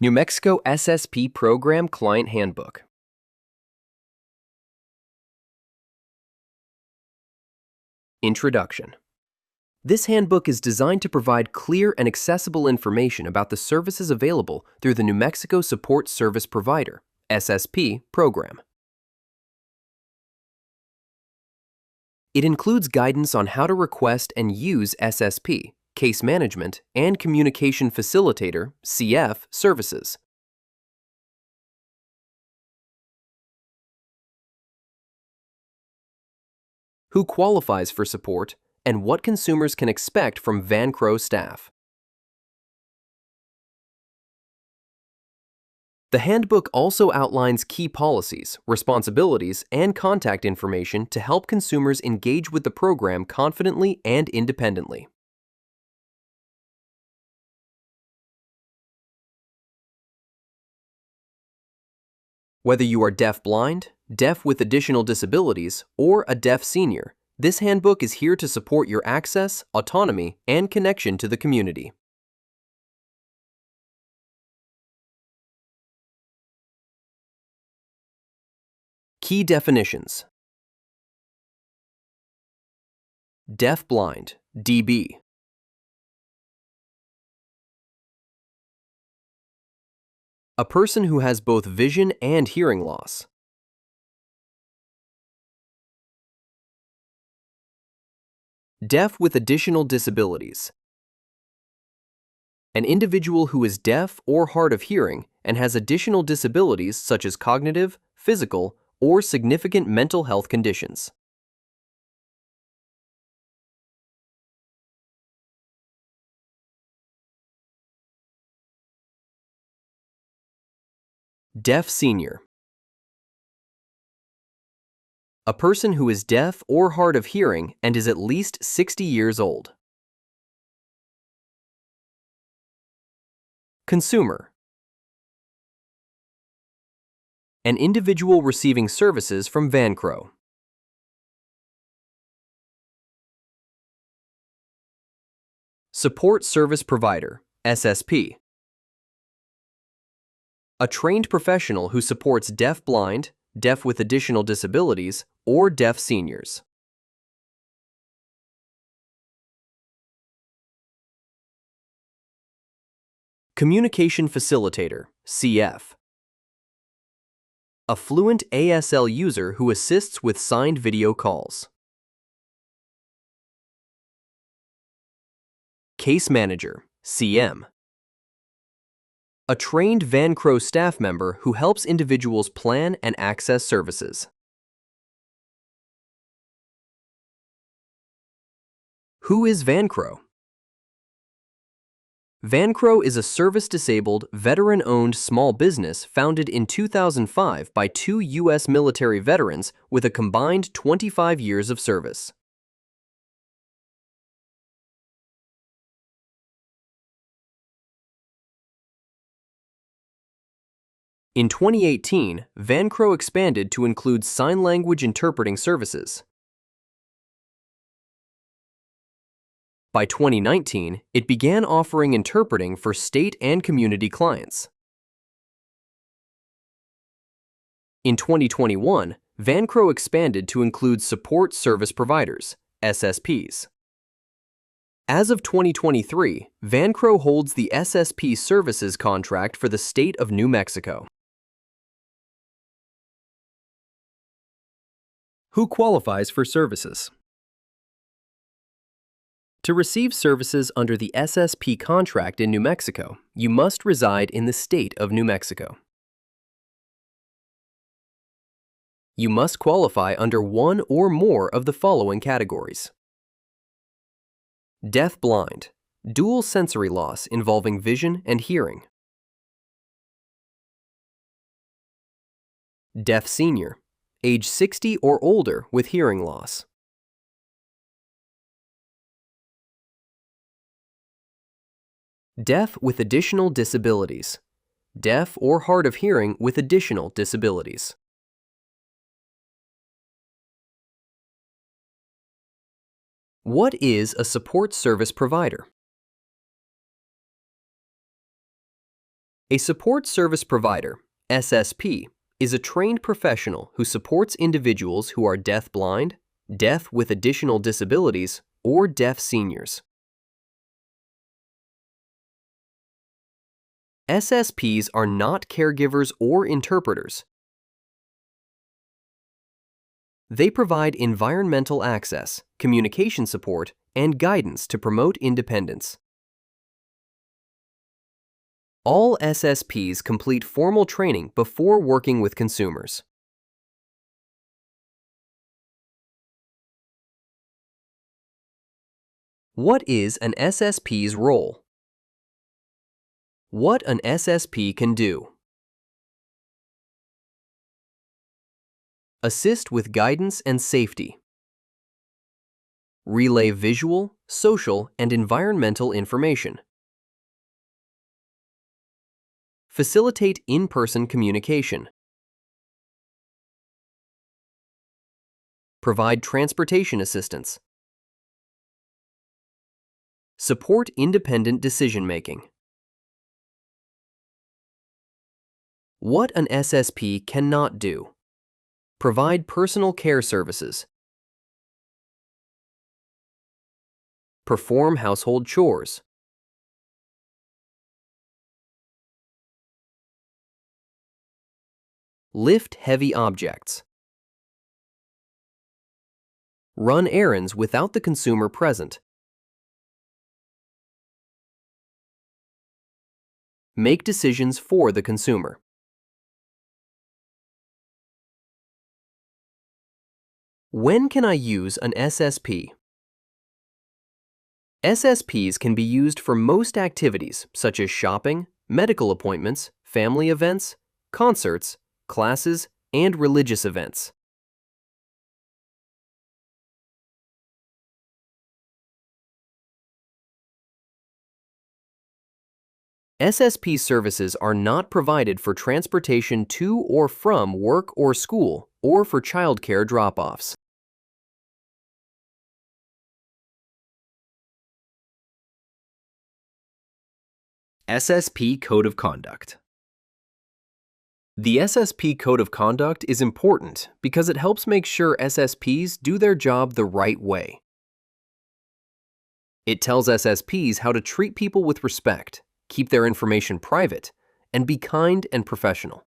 New Mexico SSP Program Client Handbook. Introduction. This handbook is designed to provide clear and accessible information about the services available through the New Mexico Support Service Provider, SSP, program. It includes guidance on how to request and use SSP, Case Management, and Communication Facilitator, CF, services. Who qualifies for support, and what consumers can expect from Vancro staff. The handbook also outlines key policies, responsibilities, and contact information to help consumers engage with the program confidently and independently. Whether you are deaf-blind, deaf with additional disabilities, or a deaf senior, this handbook is here to support your access, autonomy, and connection to the community. Key definitions. Deaf-blind, DB. A person who has both vision and hearing loss. Deaf with additional disabilities. An individual who is deaf or hard of hearing and has additional disabilities such as cognitive, physical, or significant mental health conditions. Deaf senior. A person who is deaf or hard of hearing and is at least 60 years old. Consumer. An individual receiving services from Vancro. Support Service Provider, SSP. A trained professional who supports deaf-blind, deaf with additional disabilities, or deaf seniors. Communication Facilitator, CF. A fluent ASL user who assists with signed video calls. Case Manager, CM. A trained Vancro staff member who helps individuals plan and access services. Who is Vancro? Vancro is a service-disabled, veteran-owned small business founded in 2005 by 2 U.S. military veterans with a combined 25 years of service. In 2018, Vancro expanded to include sign language interpreting services. By 2019, it began offering interpreting for state and community clients. In 2021, Vancro expanded to include support service providers, SSPs. As of 2023, Vancro holds the SSP services contract for the state of New Mexico. Who qualifies for services? To receive services under the SSP contract in New Mexico, you must reside in the state of New Mexico. You must qualify under one or more of the following categories. Deaf-blind, dual sensory loss involving vision and hearing. Deaf senior, age 60 or older with hearing loss. Deaf with additional disabilities. Deaf or hard of hearing with additional disabilities. What is a support service provider? A support service provider, SSP, is a trained professional who supports individuals who are deaf-blind, deaf with additional disabilities, or deaf seniors. SSPs are not caregivers or interpreters. They provide environmental access, communication support, and guidance to promote independence. All SSPs complete formal training before working with consumers. What is an SSP's role? What an SSP can do. Assist with guidance and safety. Relay visual, social, and environmental information. Facilitate in-person communication. Provide transportation assistance. Support independent decision-making. What an SSP cannot do. Provide personal care services. Perform household chores. Lift heavy objects. Run errands without the consumer present. Make decisions for the consumer. When can I use an SSP? SSPs can be used for most activities such as shopping, medical appointments, family events, concerts, classes, and religious events. SSP services are not provided for transportation to or from work or school or for childcare drop-offs. SSP Code of Conduct. The SSP Code of Conduct is important because it helps make sure SSPs do their job the right way. It tells SSPs how to treat people with respect, keep their information private, and be kind and professional.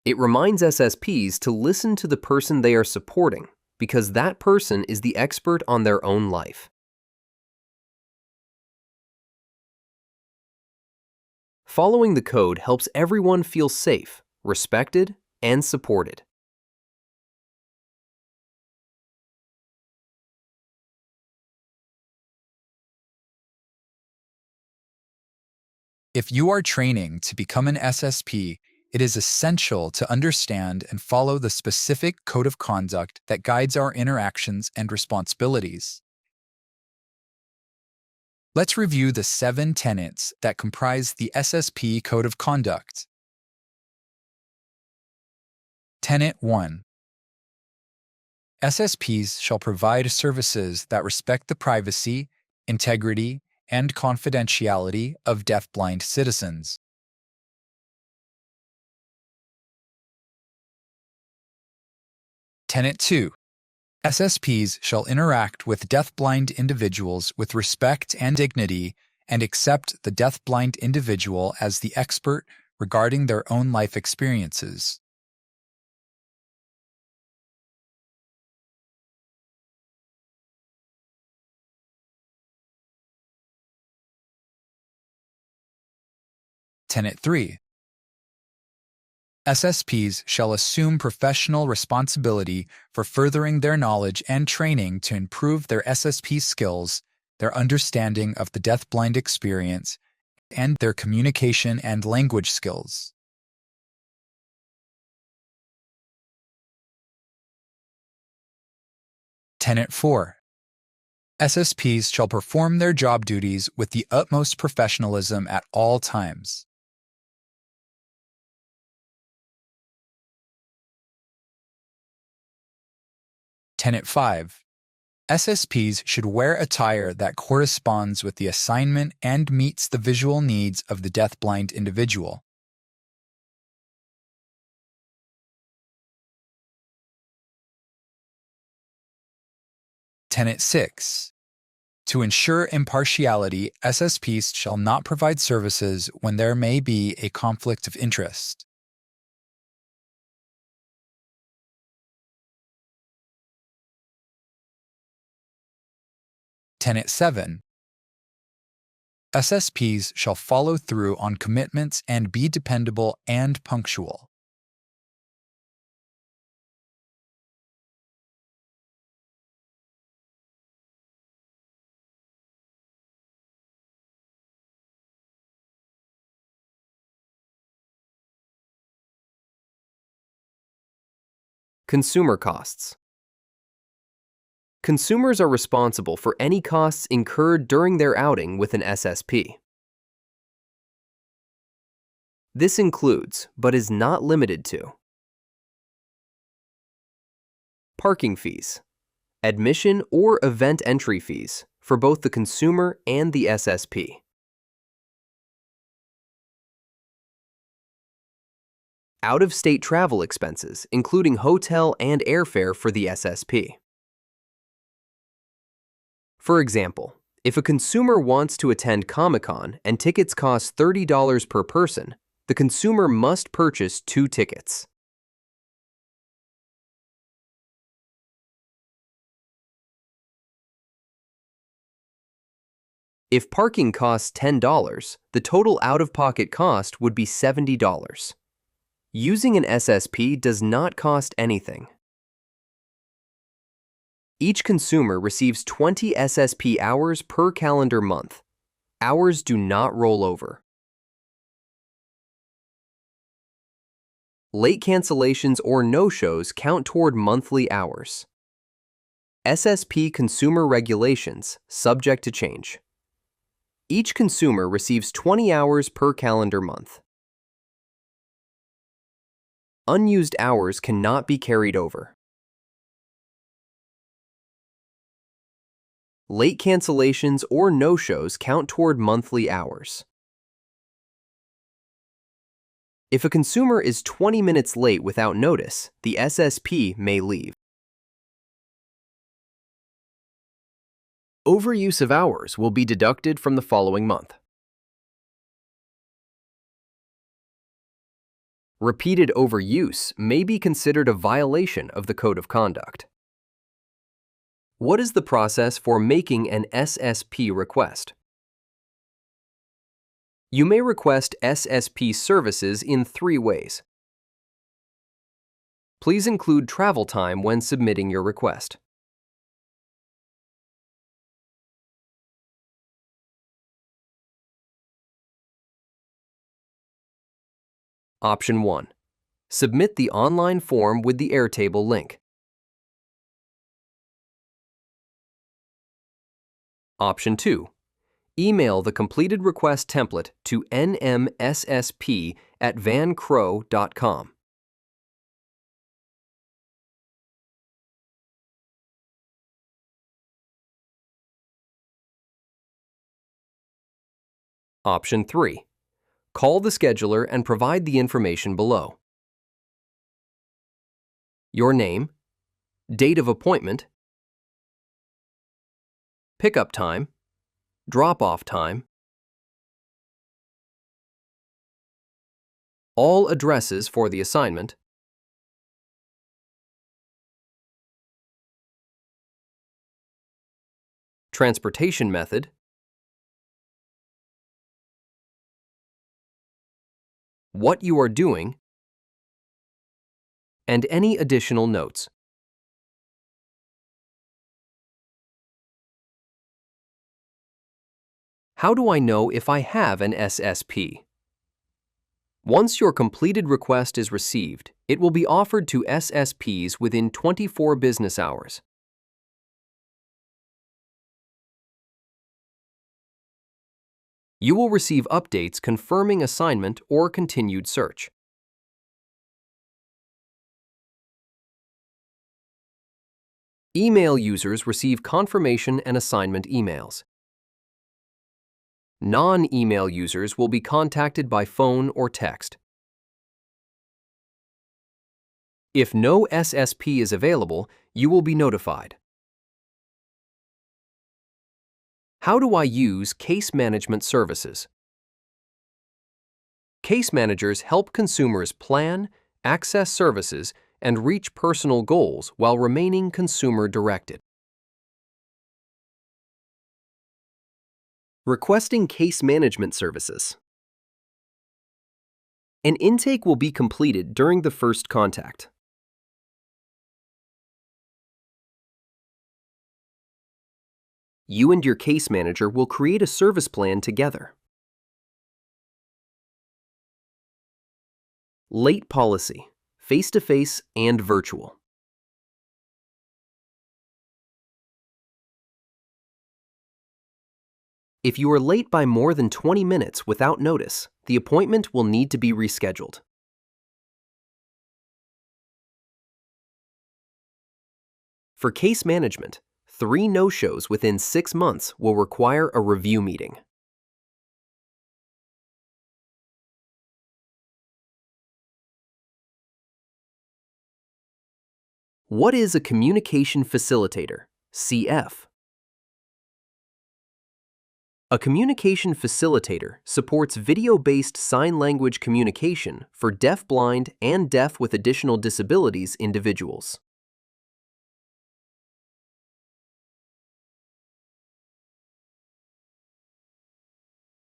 It reminds SSPs to listen to the person they are supporting because that person is the expert on their own life. Following the code helps everyone feel safe, respected, and supported. If you are training to become an SSP, it is essential to understand and follow the specific code of conduct that guides our interactions and responsibilities. Let's review the 7 tenets that comprise the SSP Code of Conduct. Tenet 1. SSPs shall provide services that respect the privacy, integrity, and confidentiality of deaf-blind citizens. Tenet 2. SSPs shall interact with deaf-blind individuals with respect and dignity and accept the deaf-blind individual as the expert regarding their own life experiences. Tenet 3. SSPs shall assume professional responsibility for furthering their knowledge and training to improve their SSP skills, their understanding of the deaf-blind experience, and their communication and language skills. Tenet 4. SSPs shall perform their job duties with the utmost professionalism at all times. Tenet 5. SSPs should wear attire that corresponds with the assignment and meets the visual needs of the deafblind individual. Tenet 6. To ensure impartiality, SSPs shall not provide services when there may be a conflict of interest. Tenet 7. SSPs shall follow through on commitments and be dependable and punctual. Consumer costs. Consumers are responsible for any costs incurred during their outing with an SSP. This includes, but is not limited to, parking fees, admission or event entry fees for both the consumer and the SSP, out-of-state travel expenses, including hotel and airfare for the SSP. For example, if a consumer wants to attend Comic-Con and tickets cost $30 per person, the consumer must purchase 2 tickets. If parking costs $10, the total out-of-pocket cost would be $70. Using an SSP does not cost anything. Each consumer receives 20 SSP hours per calendar month. Hours do not roll over. Late cancellations or no-shows count toward monthly hours. SSP consumer regulations, subject to change. Each consumer receives 20 hours per calendar month. Unused hours cannot be carried over. Late cancellations or no-shows count toward monthly hours. If a consumer is 20 minutes late without notice, the SSP may leave. Overuse of hours will be deducted from the following month. Repeated overuse may be considered a violation of the Code of Conduct. What is the process for making an SSP request? You may request SSP services in 3 ways. Please include travel time when submitting your request. Option 1. Submit the online form with the Airtable link. Option 2. Email the completed request template to nmssp@vancro.com. Option 3. Call the scheduler and provide the information below. Your name, date of appointment, pickup time, drop-off time, all addresses for the assignment, transportation method, what you are doing, and any additional notes. How do I know if I have an SSP? Once your completed request is received, it will be offered to SSPs within 24 business hours. You will receive updates confirming assignment or continued search. Email users receive confirmation and assignment emails. Non-email users will be contacted by phone or text. If no SSP is available, you will be notified. How do I use case management services? Case managers help consumers plan, access services, and reach personal goals while remaining consumer-directed. Requesting case management services. An intake will be completed during the first contact. You and your case manager will create a service plan together. Late policy, face-to-face and virtual. If you are late by more than 20 minutes without notice, the appointment will need to be rescheduled. For case management, 3 no-shows within 6 months will require a review meeting. What is a communication facilitator, CF? A communication facilitator supports video-based sign language communication for deaf-blind and deaf with additional disabilities individuals.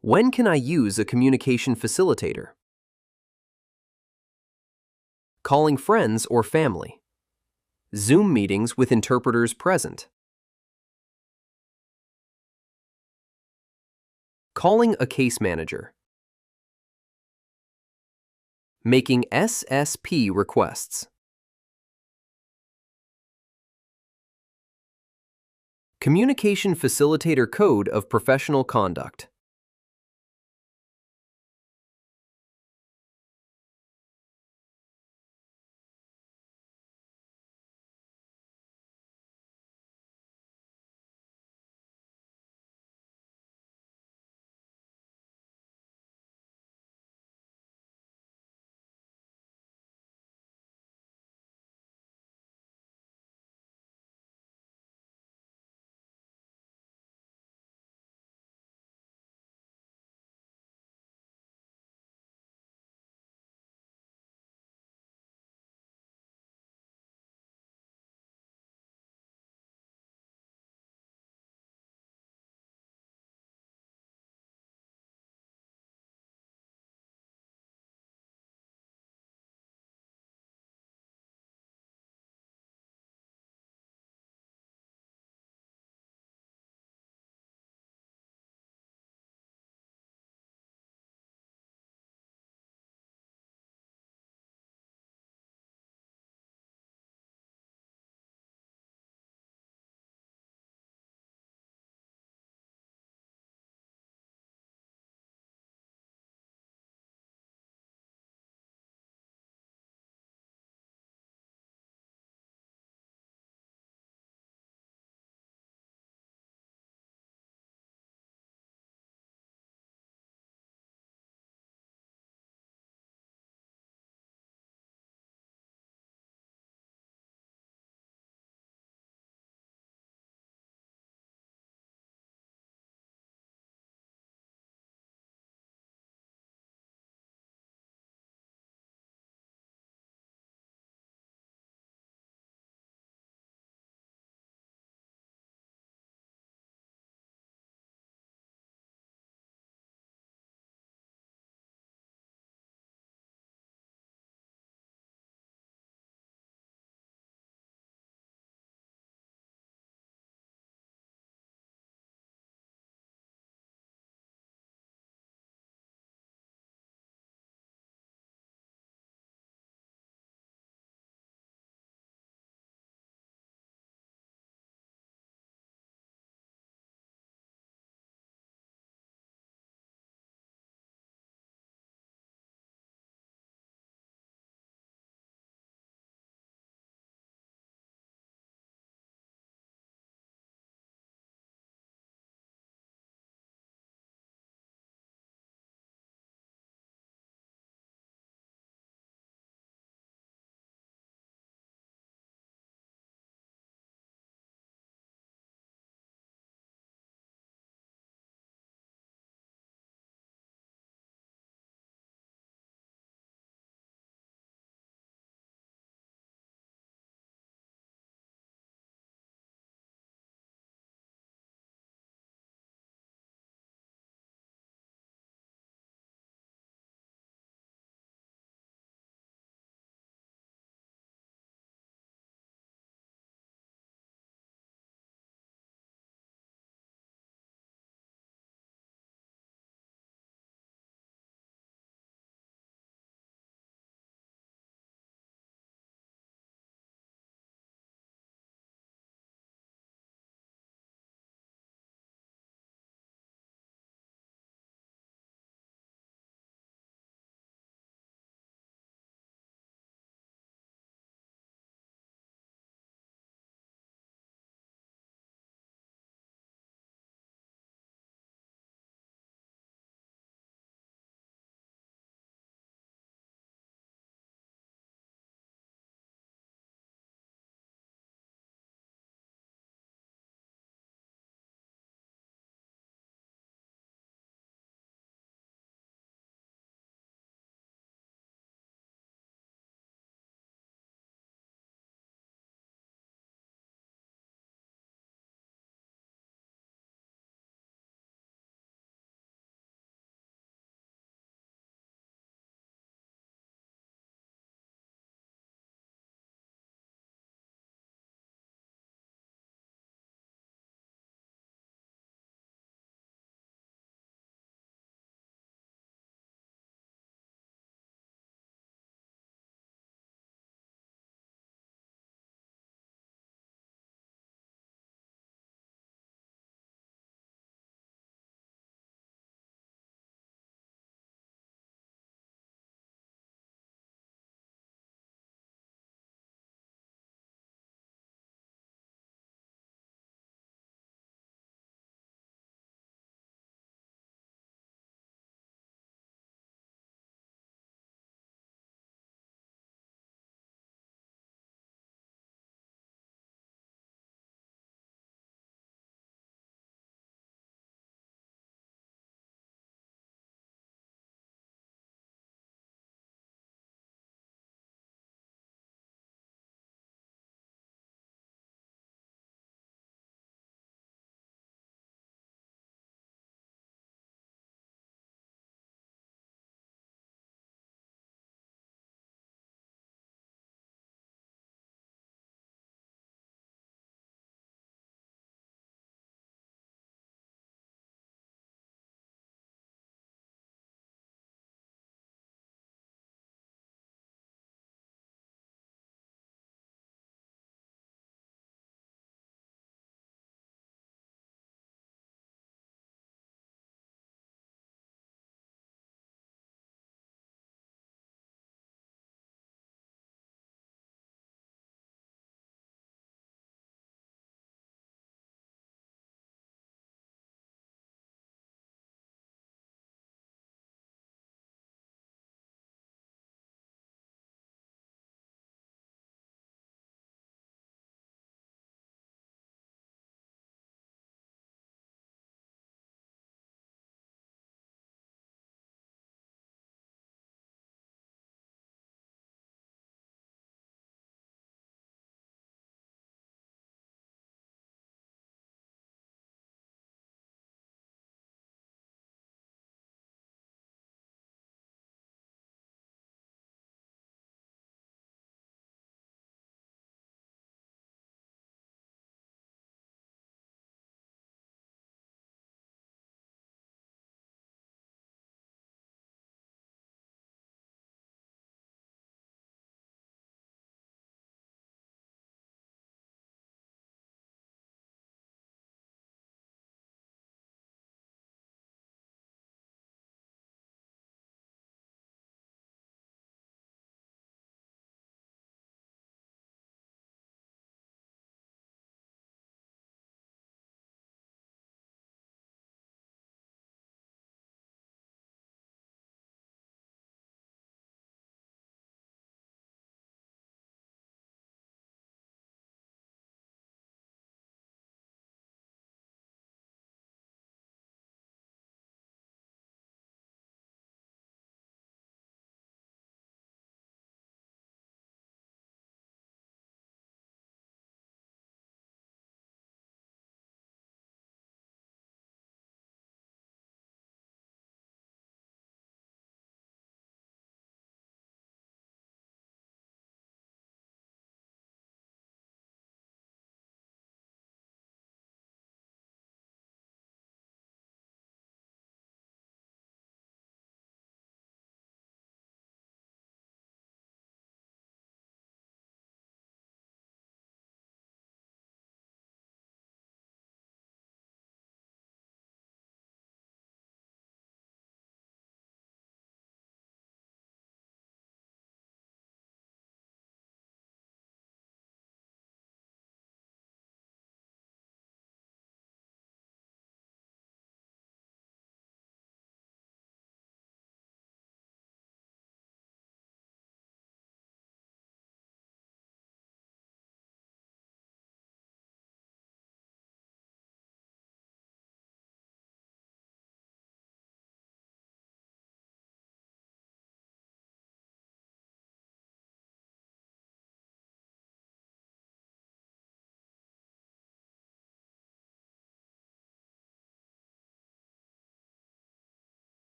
When can I use a communication facilitator? Calling friends or family. Zoom meetings with interpreters present. Calling a case manager. Making SSP requests. Communication Facilitator Code of Professional Conduct.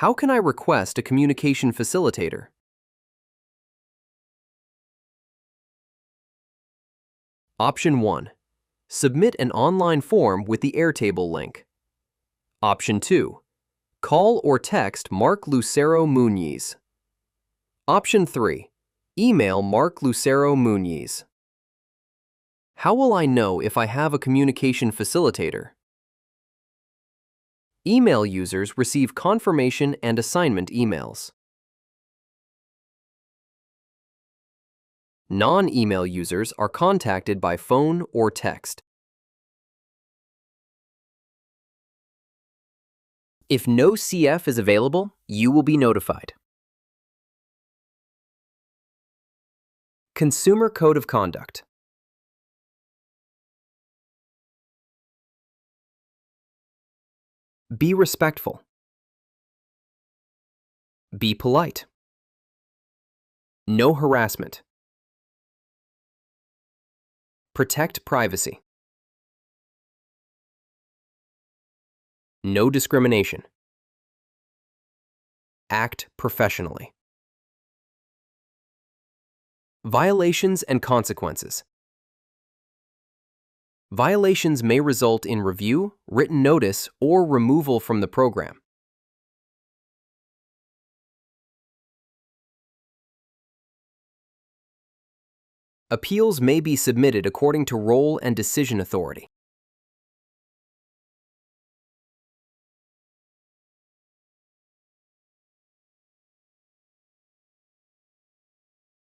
How can I request a communication facilitator? Option 1. Submit an online form with the Airtable link. Option 2. Call or text Mark Lucero-Muniz. Option 3. Email Mark Lucero-Muniz. How will I know if I have a communication facilitator? Email users receive confirmation and assignment emails. Non-email users are contacted by phone or text. If no CF is available, you will be notified. Consumer Code of Conduct. Be respectful. Be polite. No harassment. Protect privacy. No discrimination. Act professionally. Violations and consequences. Violations may result in review, written notice, or removal from the program. Appeals may be submitted according to role and decision authority.